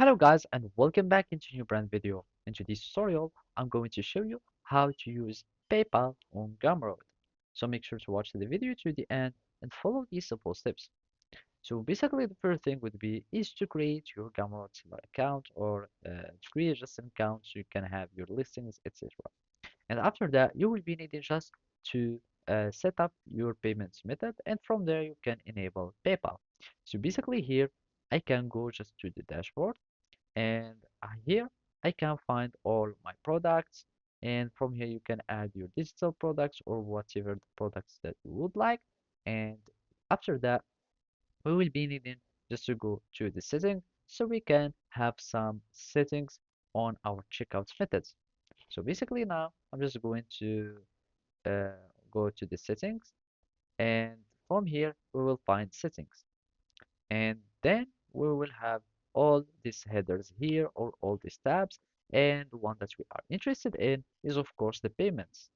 Hello guys and welcome back into a new brand video. In today's tutorial, I'm going to show you how to use PayPal on Gumroad. So make sure to watch the video to the end and follow these simple steps. So basically the first thing would be is to create your Gumroad seller account or to create just an account so you can have your listings, etc. And after that, you will be needing just to set up your payments method, and from there you can enable PayPal. So basically here I can go just to the dashboard and here I can find all my products, and from here you can add your digital products or whatever the products that you would like. And after that we will be needing just to go to the setting so we can have some settings on our checkout methods. So basically now I'm just going to uh, go to the settings, and from here we will find settings, and then we will have all these headers here or all these tabs, and the one that we are interested in is of course the payments.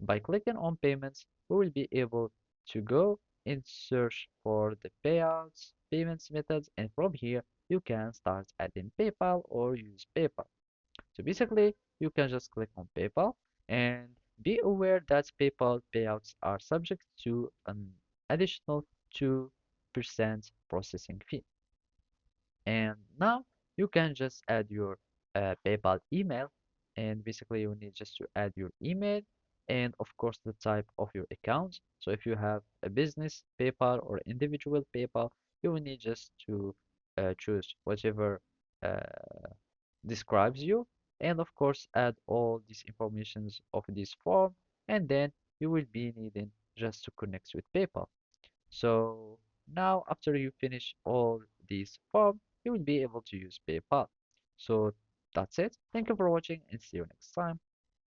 By clicking on payments we will be able to go and search for the payouts payments methods, and from here you can start adding PayPal or use PayPal. So basically you can just click on PayPal, and be aware that PayPal payouts are subject to an additional 2% processing fee. And now you can just add your PayPal email, and basically you need just to add your email and of course the type of your account. So if you have a business PayPal or individual PayPal, you will need just to choose whichever uh, describes you, and of course add all these informations of this form, and then you will be needing just to connect with PayPal. So now after you finish all these form, you will be able to use PayPal. So that's it. Thank you for watching and see you next time.